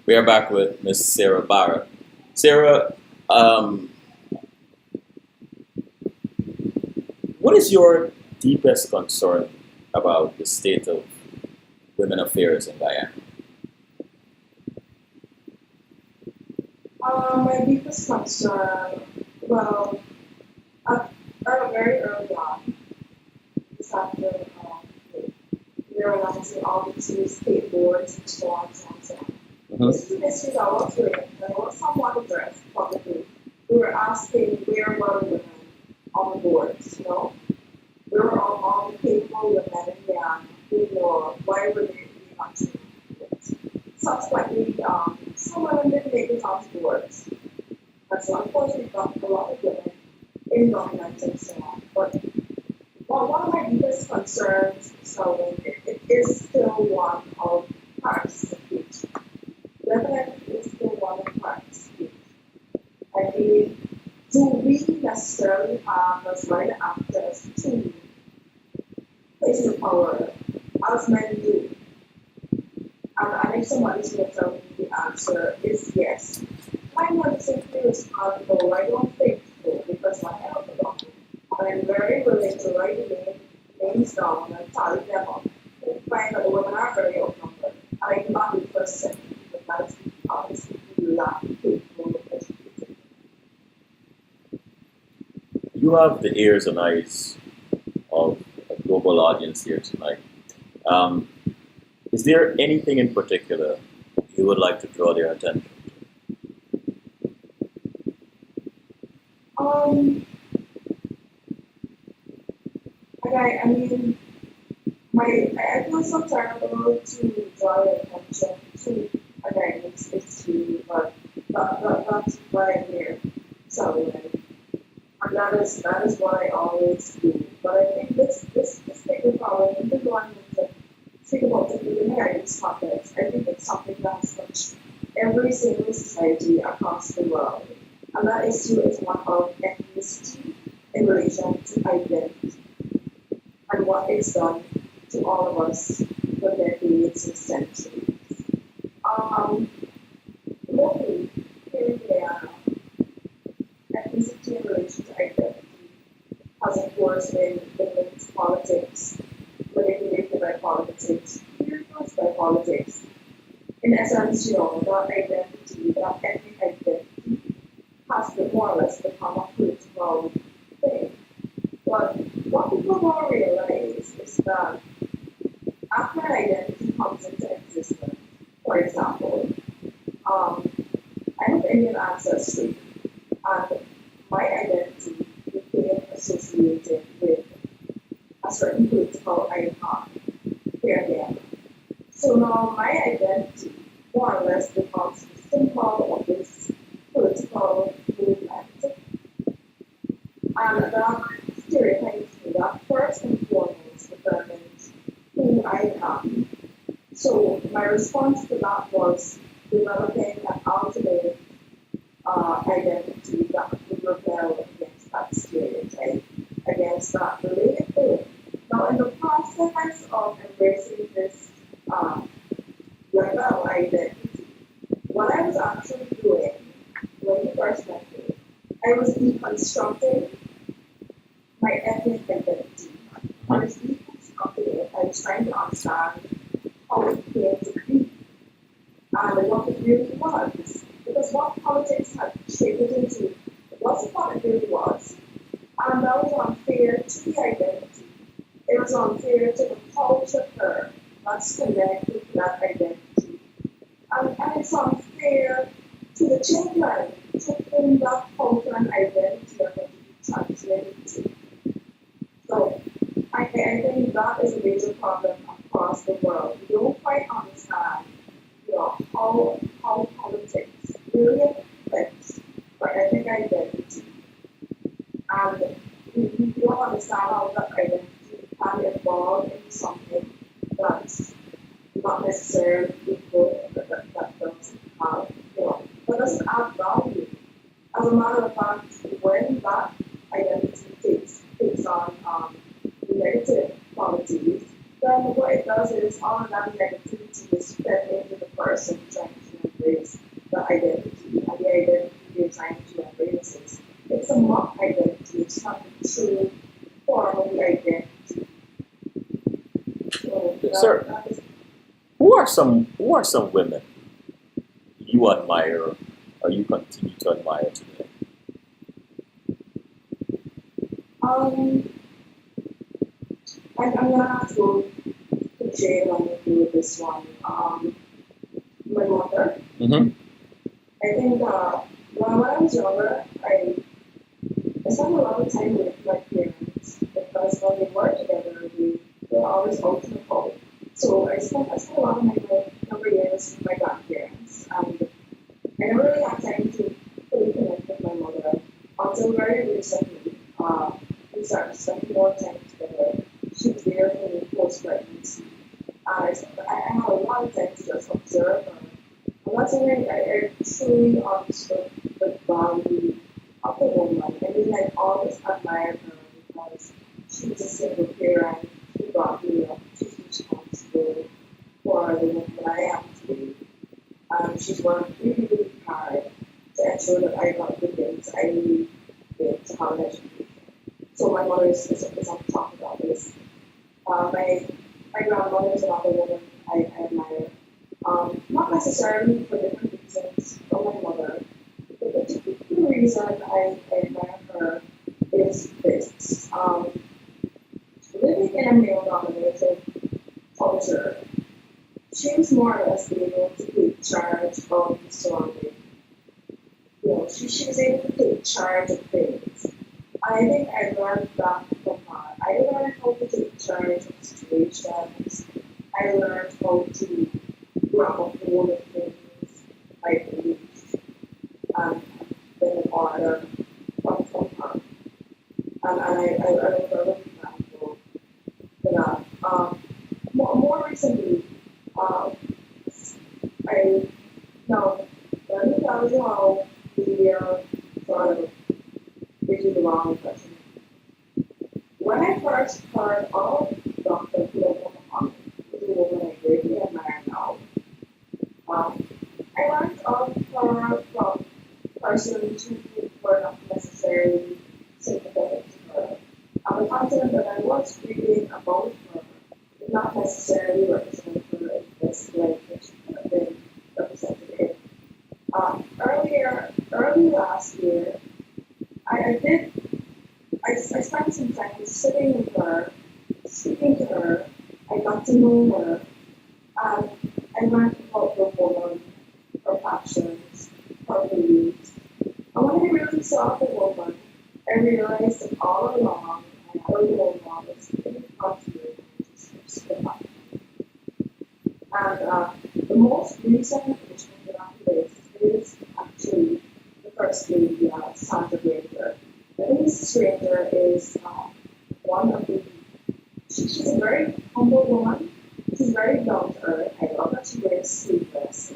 We are back with Miss Sara Bharrat. Sarah, um, what is your deepest concern about the state of women affairs in Guyana? My deepest concern, well, at, very early on, we started realizing all these new state boards and so on and so on. And so on. Mhm. This is an issue that was raised, and it was somewhat addressed publicly. We were asking where were women on the boards, We were all capable women in Guyana who were, why were they not doing it? Subsequently, some women did make it on boards. And so unfortunately, we got a lot of women in government and so on. But one of my biggest concerns, so it is still one of participation. Definitely, it's still one of participation. I mean, do we necessarily have as right actors to places of power as men do? And if somebody's going to tell me the answer is yes, I'm not simply responsible. I don't think so because I have a doctor. And I'm very willing to write the names down and tally them up and find that the women are very outnumbered. And I do not look for a second because we lack capable of education. You have the ears and eyes of a global audience here tonight. Um, is there anything in particular you would like to draw their attention? Um, I mean, I feel so terrible to draw your attention to again, it's you, but that's why I'm here. So, and that is what I always do. But I think this thing of power, even though I'm going to think about it in the guidance context, I think it's something that's touched every single society across the world. And that issue is one of ethnicity in relation to identity and what it's done to all of us for decades and centuries. Um, Locally, here in Guyana, ethnicity in relation to identity has, of course, been linked to politics, manipulated by politics, influenced by politics. In essence, that identity, that ethnic identity, has been more or less become a political thing. But what people don't realize is that after an identity comes into existence, for example, um, I have Indian ancestry, and my identity became associated with a certain political icon here and there. So now my identity more or less becomes the symbol of this political movement. And that stereotypes me that first and foremost determines who I am. So my response to that was developing an alternate identity that would rebel against that stereotype, against that label. Now, in the process of embracing this rebel identity, what I was actually doing when you first met me, I was deconstructing my ethnic identity. I was deconstructing it. I was trying to understand how it came to be and what it really was. Because what politics had shaped it into wasn't what it really was. And that was unfair to the identity. It was unfair to the culture that's connected to that identity. And it's unfair to the children to whom that culture and identity are going to be transmitted to. So I think that is a major problem across the world. We don't quite understand, how politics really affects our ethnic identity. And we don't understand how that identity can evolve into something that's not necessarily equal, that doesn't have, that doesn't add value. As a matter of fact, when that identity takes on negative qualities, then what it does is all of that negativity is fed into the person trying to embrace the identity, and the identity they're trying to embrace is it's a mock identity, it's not the true form of the identity. So Yes, sir. that is, Who are some women you admire or you continue to admire today? um, I'm gonna have to go to jail when we do this one. My mother, Mm-hmm. I think when I was younger, I spent a lot of time with my parents because when we were together, we were always out and about. So I spent a lot of my younger years with my grandparents, and I never really had time to fully connect with my mother until very recently. We started spending more time together. She was there for me post pregnancy. I had a lot of time to just observe her. And that's when I truly understood the value of the woman. I mean, I always admired her because she was a single parent. She brought me up. She's responsible for the woman that I am today. She's worked really, really hard to ensure that I got the things I need to have an education. So my mother is on top of all this. My grandmother is another woman I admire. Not necessarily for different reasons from my mother. The particular reason I admire her is this. Living in a male-dominated culture, she was more or less able to take charge of the surrounding. She was able to take charge of things. I think I learned that from her. I learned how to take charge of situations. I learned how to grab a hold of things like beliefs and then in order from her. And I was very thankful for that. More recently, um, I now let me tell you how the sort of reaching the wrong impression. When I first heard of Dr. Philip Muhammad, who's a woman I greatly admire now, um, I learned of her from persons who were not necessarily sympathetic to her. The content that I was reading about her did not necessarily represent her in this way that she could have been represented in. Early last year, I did I spent some time sitting with her, speaking to her. I got to know her, and I learned about the woman, her passions, her beliefs. And when I really saw the woman, I realized that all along I had a role model sitting in front of me and just stood up. And the most recent engagement that I placed is actually the first lady, Sandra Granger. I think Mrs. Granger is one of the. She's a very humble woman. She's very down to earth. I love that she wears sleeveless.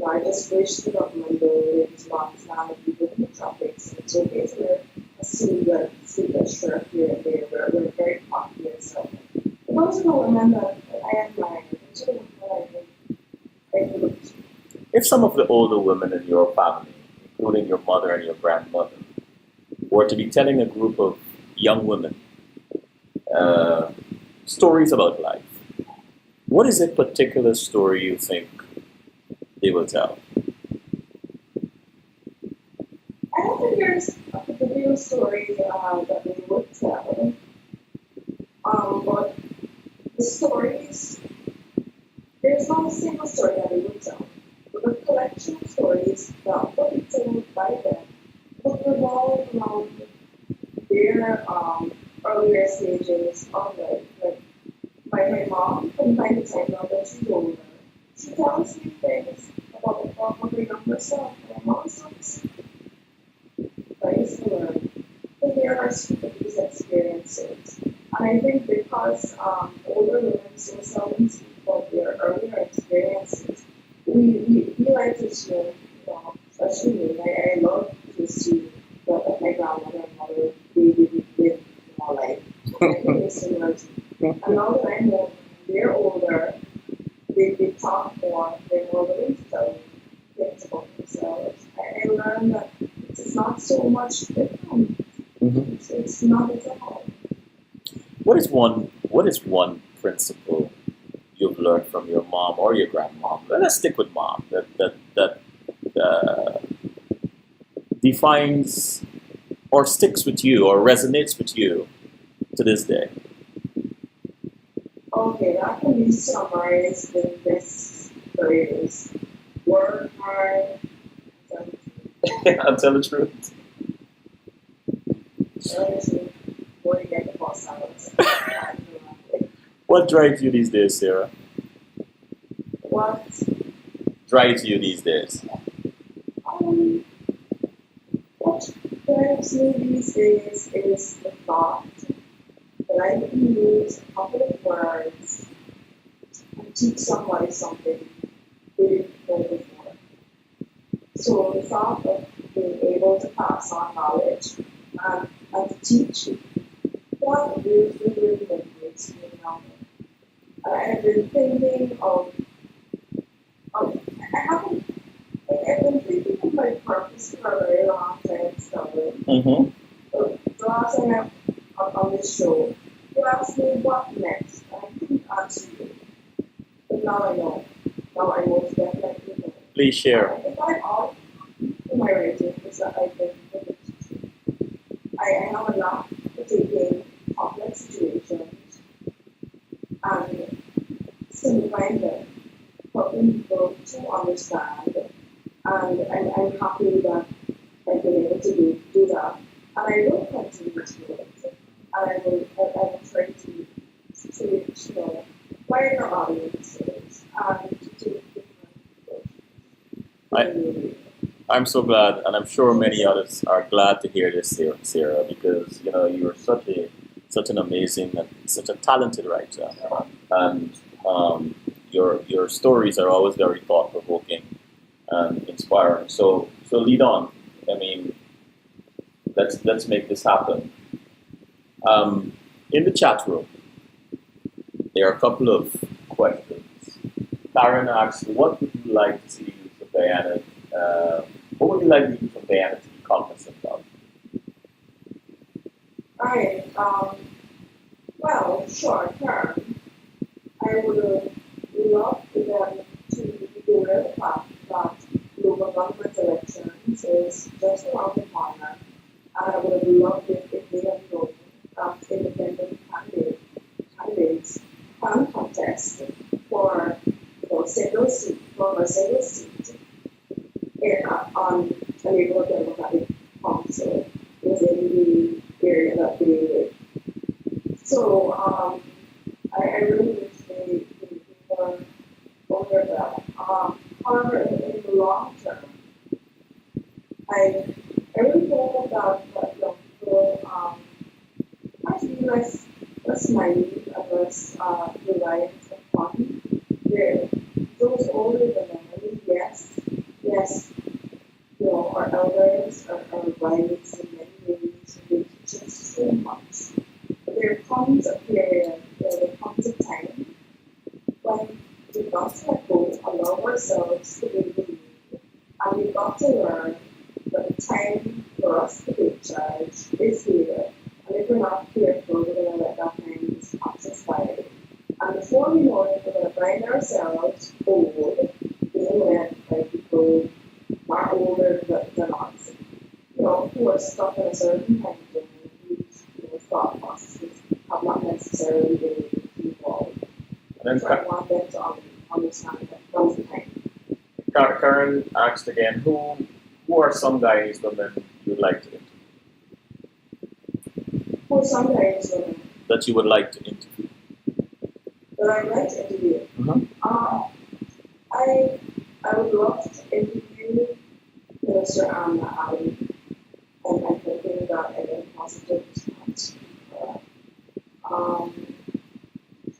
I just wish the government would response now that we live in the tropics. It's okay to wear a sleeveless shirt here and there. We're very popular. So those are the women that I admire. Those are the women I look to. If some of the older women in your family, including your mother and your grandmother, were to be telling a group of young women stories about life, what is a particular story you think they will tell? I don't think there's a particular story that they would tell, but the stories, there's not a single story that they would tell. But the collection of stories that would be told by them would revolve around their earlier stages of life. Like my mom, from time to time, now that she's older, she tells me things about her younger self. And I'm also surprised to learn that there are some of these experiences. And I think because older women so seldom speak about their earlier experiences, we like to assume, especially me, I love to assume that my grandmother and mother, they live more life. I think it's similar to me. And now that I'm older, they're older, they talk more, they're more willing to tell me learned that it's not so much different. Mm-hmm. It's not at all. What is one principle you've learned from your mom or your grandmom? Let's stick with mom. That defines or sticks with you or resonates with you to this day. Okay, that can be summarized in this phrase. Work hard. I'll tell the truth. Honestly, before you get the boss out. What drives you these days, Sarah? What? Drives you these days? Um, what drives me these days is the thought that I can use a couple of words and teach somebody something they didn't know before. So the thought of being able to pass on knowledge and to teach, that really motivates me now. I've been thinking of I haven't, I've been thinking of my purpose for a very long time, stubborn. Mm-hmm. The last time on this show, you asked me what next, and I couldn't answer you. But now I know. Now I most definitely know. Please share. If I'm off in my writing, is that I've been teaching. I have a knack for taking complex situations and simplifying them, helping people to understand. And I'm happy that I've been able to do that. And I will continue to do it. And I will try to reach wider audiences and to take different approaches. I'm so glad, and I'm sure many others are glad to hear this, Sarah, because you're such an amazing and such a talented writer, and your stories are always very thought provoking and inspiring. So lead on. I mean, let's make this happen. In the chat room, there are a couple of questions. Karen asks, "What would you like to see from Diana? What would you like me from Diana to be cognizant of?" Alright, well, short term, I would love for them to be aware of the fact that local government elections is just around the corner, and I would have loved it if they had known that independent candidates can contest for a single seat on a neighborhood democratic council within the area that they live. So I really wish they were over that. However, in the long term, I really hope that young people might be less naive and less reliant upon those older than them. Yes, our elders are wise in many ways, and they teach us so much. But there comes a period, there comes a time when we've got to let go, allow ourselves to be renewed, and we've got to learn that the time for us to take charge is here, and if we're not careful, we're going to let that time pass us by. And before we know it, we're going to find ourselves old, being led by people far older than us, who are stuck in a certain time zone, whose thought processes have not necessarily been able to evolve. And So then I want them to understand that comes the time. Karen asked again, who are some guys, women you'd like to interview? For some guys, That you would like to interview? that I like to interview, I would love to interview Minister Anna Ali, and I'm hoping that I get a positive response from her.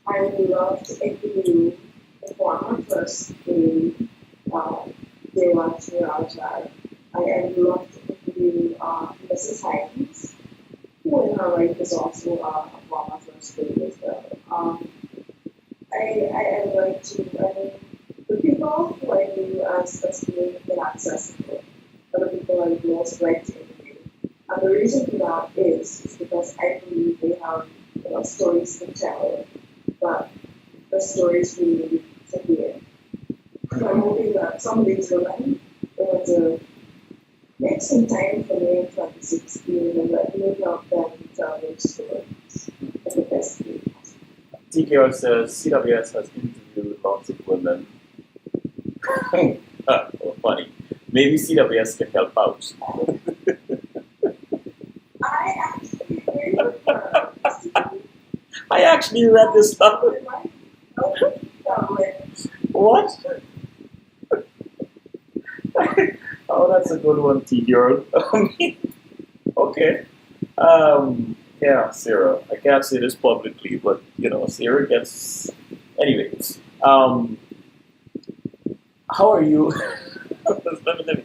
I would love to interview the former First Lady, Dewan Shirajai. I would love to interview Mrs. Hines, who in her right is also a former First Lady as well. I would like to, the people who I view as being inaccessible, other people are the most right to interview. And the reason for that is because I believe they have stories to tell, but the stories really need to hear. So I'm hoping that some of these women will to make some time for me in 2016 and let me help them tell their stories in the best way possible. TKR says CWS has interviewed lots of women. Oh, funny. Maybe CWS can help out. I actually agree with her. I actually read this stuff. What? Oh, that's a good one, TKR. Okay. Yeah, Sarah. I can't say this publicly, but Sarah gets. Anyways, how are you? let me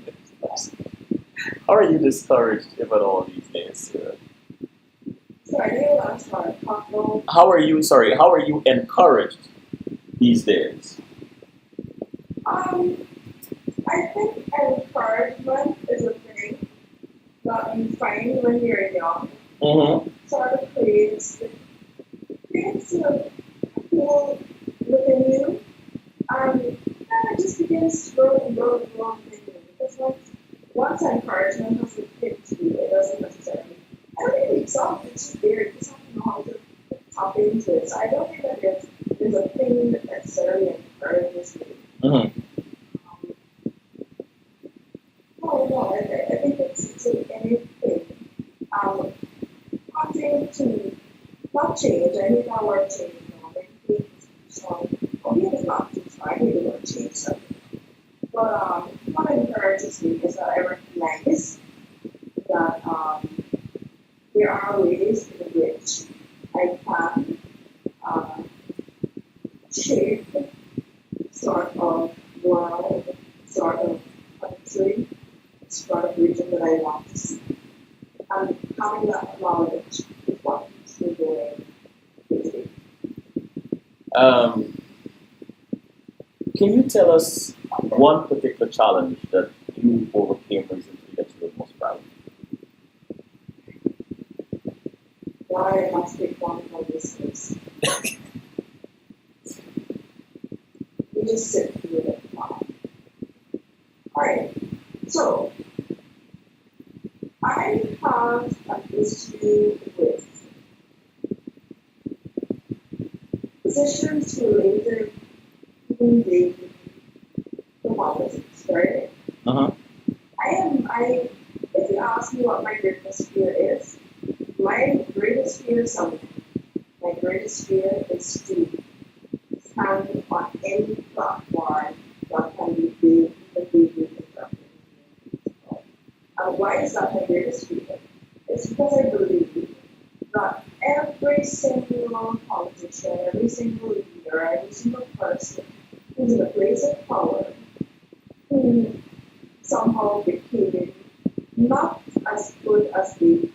How are you discouraged, if at all, these days, Sarah? Sorry, you last part. How are you? Sorry, how are you encouraged these days? I think encouragement is a thing that you find when you're young. Mm-hmm. Sort of creates a cool within you, and then it just begins to grow and grow and grow within you. Because once encouragement has been given to you, it doesn't necessarily. I don't think it's all. It's just there. You just have to know how to tap into it. So I don't think that there's a thing that necessarily encourages me. Mm-hmm. No, I think it's anything. Wanting to not change, I hate that word change, maybe it's strong, or maybe it's not too strong, I hate the word change, so. But what encourages me is that I recognize that there are ways in which I can shape sort of world, sort of country, sort of region that I want to see. And having that knowledge is what keeps me going busy. Can you tell us one particular challenge that you overcame recently that you were most proud of? Why I must take one of my listeners. You just sit through it. Alright, so I have an issue with positions related to the politics, right? Uh-huh. If you ask me what my greatest fear is, my greatest fear is something. My greatest fear is to stand on any platform that can be big, even bigger than and why is that my greatest fear? It's because I believe that every single politician, every single leader, every single person who's in a place of power, who somehow became not as good as they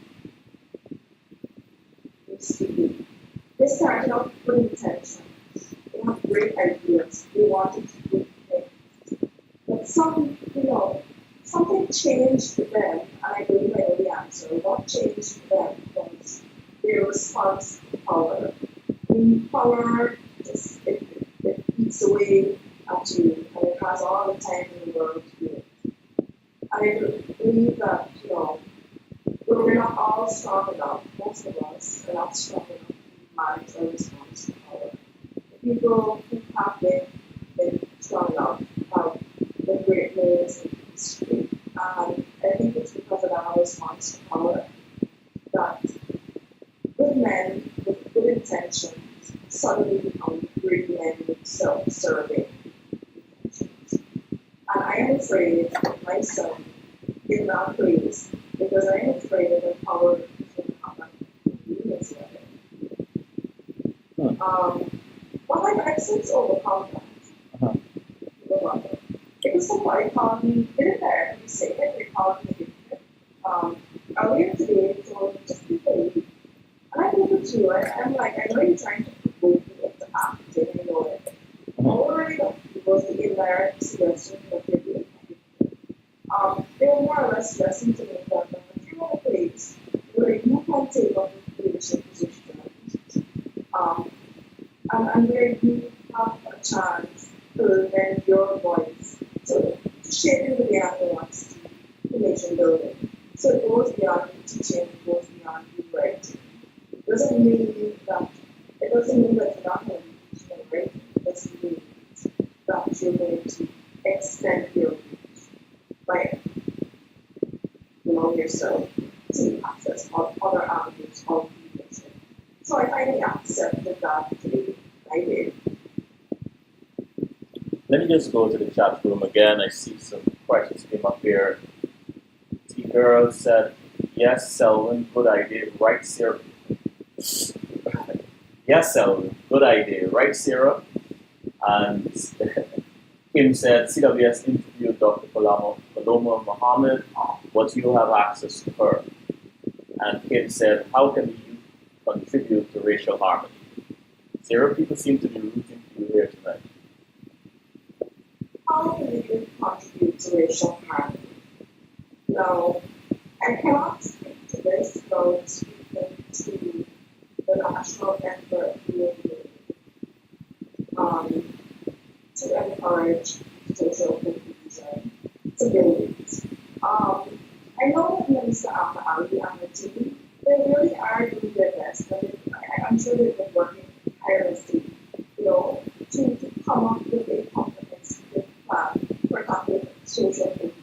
used to be. They started out with good intentions. They have great ideas. They wanted to do things. But something changed for them, and I believe I know the answer. What changed for them was their response to power. The power just it eats away at you, and it has all the time in the world to do it. And I believe that we're not all strong enough. Most of us are not strong enough to manage our response to power. The people who have been strong enough have been great leaders in history. And I think it's because of our response to power that good men with good intentions suddenly become great men with self-serving intentions. And I am afraid of myself in that place because I am afraid that power is going to happen in this level. But I've since overcome that. Because somebody called me, didn't directly say it, they called me earlier today, they told me just be paid. And I look at you, I'm like, I know you're trying to provoke me into acting, I know it. Already it was the indirect suggestion that they're doing. They were more or can take up leadership positions, um, and where you have a chance to lend your voice to shaping the Guyana wants to nation building. So it goes beyond teaching, it goes beyond you writing. It doesn't mean that you're not going to be teaching and writing. It doesn't mean that you're going to extend your reach by yourself to access other avenues of leadership. So I finally accepted that today. I did. Let me just go to the chat room again. I see some questions came up here. T Girl said, yes, Selwyn, good idea. Right, Sarah. Yes, Selwyn, good idea. Right, Sarah. And Kim said, CWS interviewed Dr. Paloma Mohammed, but you have access to her. And Kim said, how can the youth contribute to racial harmony? Sarah, people seem to be rooting for you here tonight. How can the youth contribute to racial harmony? Now, I cannot speak to this without speaking to the national effort being made to encourage social cohesion, to build it. I know that Minister Alma Ali and the team, they really are doing their best. I'm sure they've been working tirelessly, to come up with a comprehensive plan for tackling social cohesion.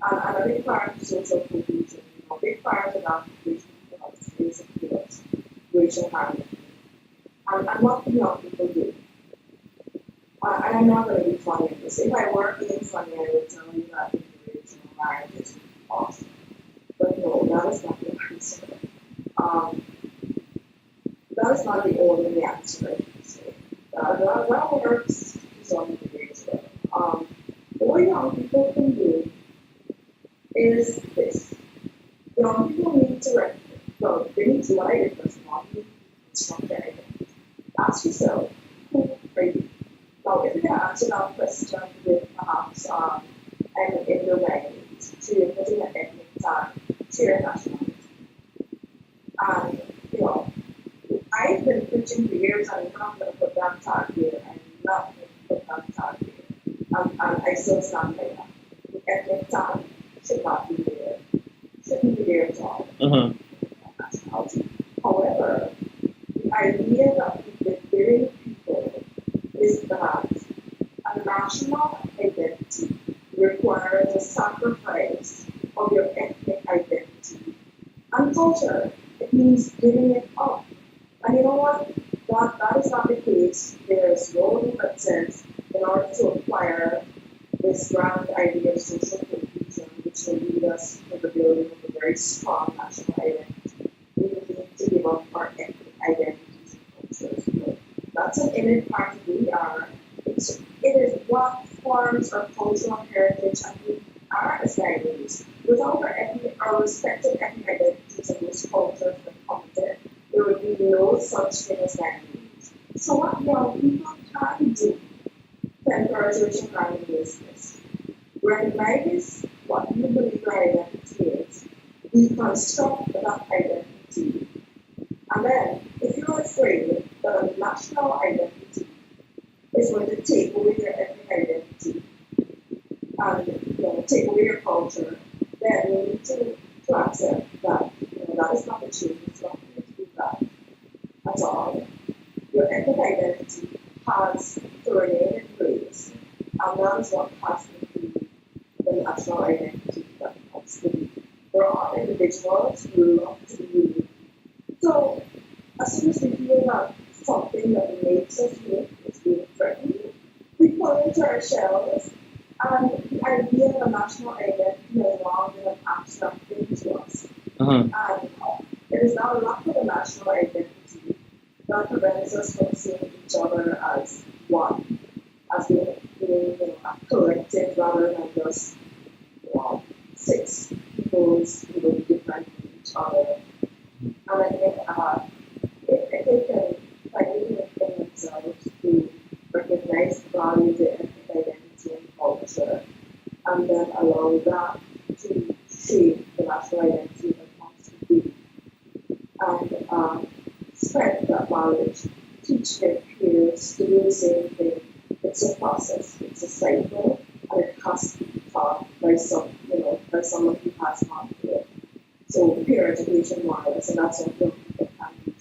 And a big part of social cohesion, a big part of that cohesion is of course racial harmony. And what can young people do? And I'm not going to be funny at this. If I were being funny, I would tell you that intergenerational marriage is awesome. But no, that is not the answer. That is not the only answer, I should say. That works to some degree as well. What young people can do is this. Young people need to recognize, well, they need to write it first of all, they need to construct their identity. Ask yourself, who are you? Now, if you can answer that question with perhaps an indirect, so you're putting an ethnic tag to your nationality. And, I've been preaching for years, and I'm not going to put that tag here, and I'm not going to put that tag here. And I still stand by that. The ethnic tag should not be there, shouldn't be there at all. Nationality. However, the idea that we've been giving people is that a national identity requires a sacrifice of your ethnic identity and culture. It means giving it up. And you know what? That is not the case. There is no rule that says in order to acquire this grand idea of social cohesion, which will lead us to the building of a very strong national identity, we need to give up our ethnic identities and cultures. That's an innate part of who we are. It is what forms our cultural heritage and who we are as Guyanese. Without our respective ethnic identities and those cultures that come with it, there would be no such thing as Guyanese. So what young people can do to encourage racial harmony is this. Recognize what you believe your identity is. Deconstruct that identity. And then, if you're afraid that a national identity is going to take away your ethnic identity and take away your culture, then you need to accept that that is not the truth. It's not going to do that at all. Your ethnic identity has to remain in place, and that is what has to be the national identity that has to be. We're all individuals who love to be unique. So, as soon as we feel that something that makes us unique is being threatened, we pull into our shells, and the idea of a national identity no longer an abstract thing to us. And it is now a lack of a national identity that prevents us from seeing each other as one, as being a collective rather than just six people's different from each other. And I think if they can finally within themselves to recognize the values of ethnic identity and culture, and then allow that to shape the national identity that comes to be, spread that knowledge, teach their peers to do the same thing. It's a process, it's a cycle, and it has to be taught by by someone who has gone through it. So peer education models, and that's what young people can do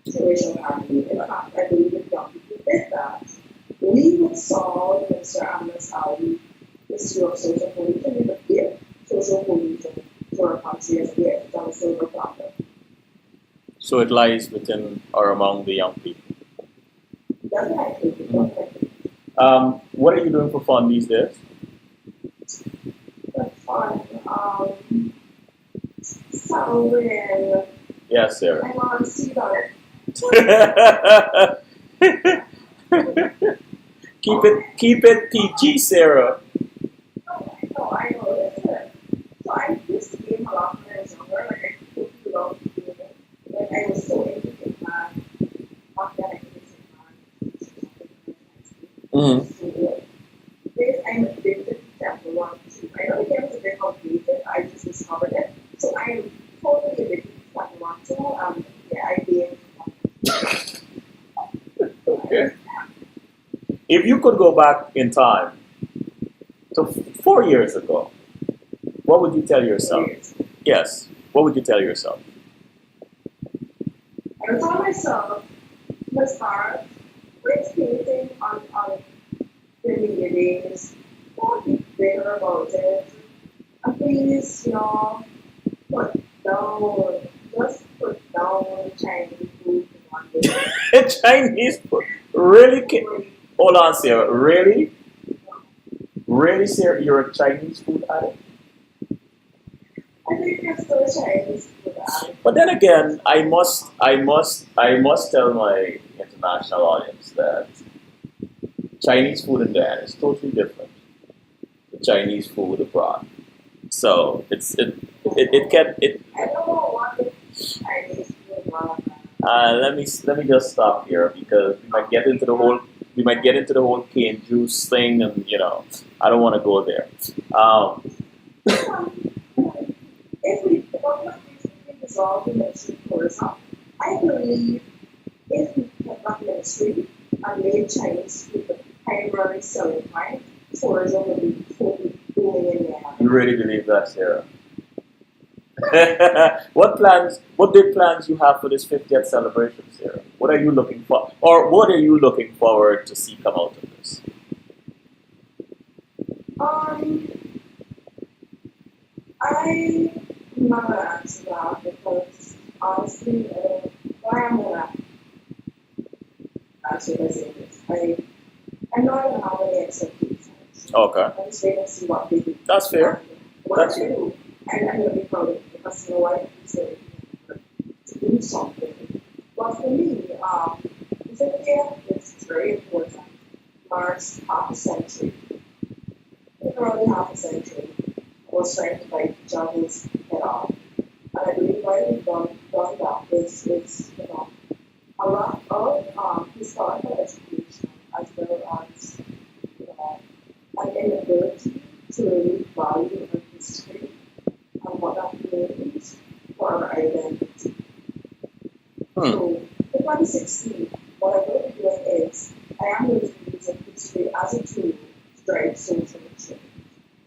generational harmony. In fact, I believe if young people did that, we would solve Mr. Amna's alley issue of social cohesion. We would give social cohesion to our country as a gift on a silver platter. So it lies within or among the young people. Definitely, definitely. What are you doing for fun these days? That's fun. So Yes, Sarah. I'm on Cedar. Keep it PG, Sarah. I know. Listen. So I used to game a lot when I was younger. Like I could do a lot of gaming. Like I was so into it, man. Back then I could Mm-hmm. so this I'm addicted to Temple 1 2. I know the game is a bit outdated. I just discovered it. So I am totally addicted to Temple 1 2. Yeah, I game. Okay. If you could go back in time, so 4 years ago, what would you tell yourself? Yes. What would you tell yourself? I would tell myself, Miss Bharrat, quit painting on the media days. Don't be bitter about it. And please, put down Chinese food one day. Chinese food. Really? Hold on, Sarah. Really? Really, Sarah? You're a Chinese food addict? I think you're still Chinese food addict. But then again, I must tell my international audience that Chinese food in Guyana is totally different to Chinese food abroad. So I don't want to Chinese food wrong. let me just stop here because we might get into the whole cane juice thing, and I don't want to go there. Um, If the government recently dissolved the Ministry of Tourism, I believe if we kept that ministry and made Chinese food the primary selling point, tourism would be totally booming in there. you really believe that, Sarah? What big plans you have for this 50th celebration, Sarah? What are you looking for, or what are you looking forward to see come out of this? I'm not gonna answer that because honestly, why I'm gonna answer by saying this. I'm not gonna have any expectations. Okay, I'm just waiting to see what they do. that's fair. What That's they do, and I'm gonna be proud of it because you know what? It's to do something. But for me, it's very important. March half a century, around half a century, I was trying to like juggle head off. And I believe why we've done that is a lot of historical education as well as an inability to really value our history and what that means for our identity. Hmm. So in 2016, what I'm going to be doing is I am going to be using history as a tool to drive social change.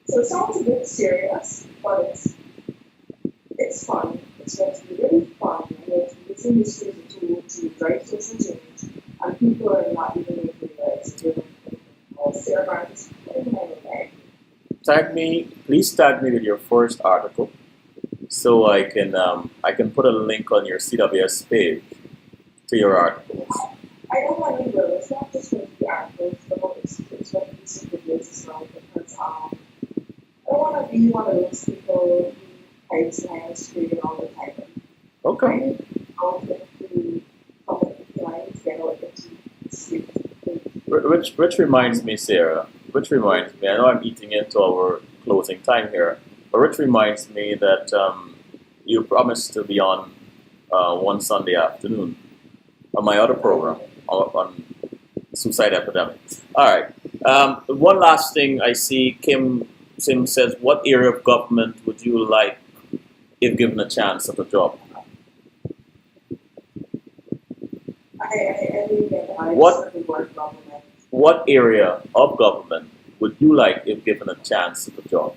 So it sounds a bit serious, but it's fun. It's going to be really fun. I'm going to be using history as a tool to drive social change, and people are not even making realize they're going to Sara Bharrat in my life. Please tag me with your first article, so I can put a link on your CWS page to your articles. I don't want to go. It's not just going to be articles, but it's going to be some videos as well because I don't want to be one of those people who types my history and all the time. Okay. I want to come up with lines, get out into the street. Which reminds me, Sarah. Which reminds me. I know I'm eating into our closing time here, but which reminds me that you promised to be on one Sunday afternoon on my other program on suicide epidemic. All right. One last thing I see. Kim Sim says, "What area of government would you like if given a chance at a job?" I didn't get that. I What just heard the word government. what area of government would you like if given a chance to job?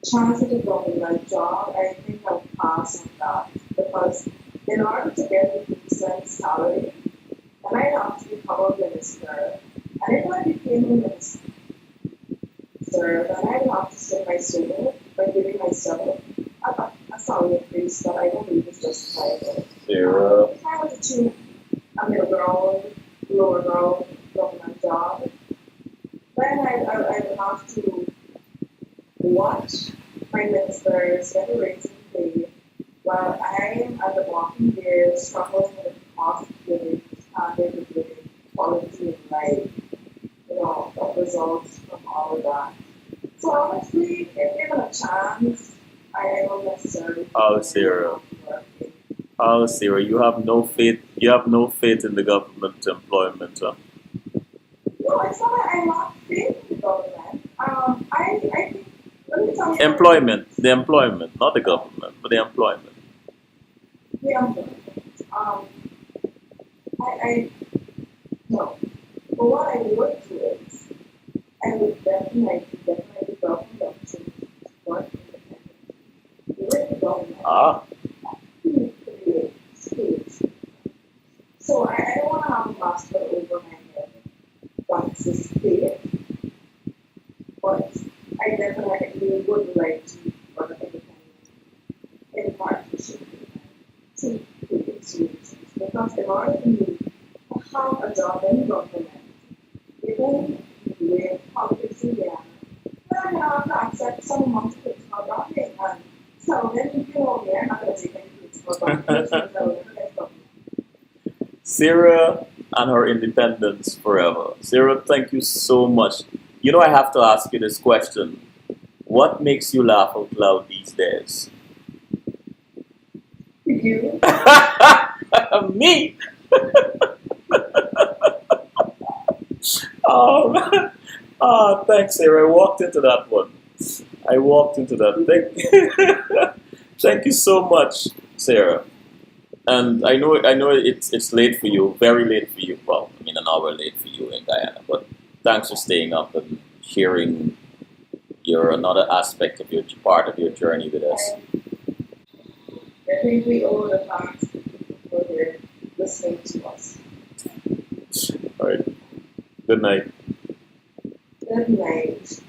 Chances of government job, I think I'll pass on that because in order to get a decent salary, then I'd have to become a minister. And if I became a minister, then I'd have to save my soul by giving myself a salary increase that I don't believe is justifiable. Sarah, If I was to choose a middle ground, lower ground government job, then I would have to watch my ministers get a raise in pay while I am at the walking there struggling with the cost of living, standard of living, quality of life, that results from all of that. So honestly, if given a chance, I don't necessarily oh Sarah, oh Sarah, you have no faith. You have no faith in the government employment. Huh? no, it's not that I lack faith in the government. I think let me tell you Employment, the employment, not the government, but the employment. the employment. I no. But what I would do is I would definitely welcome the opportunity to work independently with the government Ah, to create space. So I don't want to have a master over my head. That's the state, but I definitely would like to work independently in partnership with them to create solutions. Because in order for me to have a job in government, even with politics in Ghana, then I have to accept some amount of political bargaining. And so then, we're not going to take any political bargaining. So we're going to government. Sarah and her independence forever. Sarah, thank you so much. You know, I have to ask you this question. What makes you laugh out loud these days? You, Me? Oh, oh, thanks, Sarah. I walked into that one. I walked into that. Thank you so much, Sarah. And I know it's late for you, very late for you. Well, I mean, an hour late for you in Guyana. But thanks for staying up and sharing your another aspect of your part of your journey with us. I think we owe the thanks to people who are here listening to us. All right. Good night. Good night.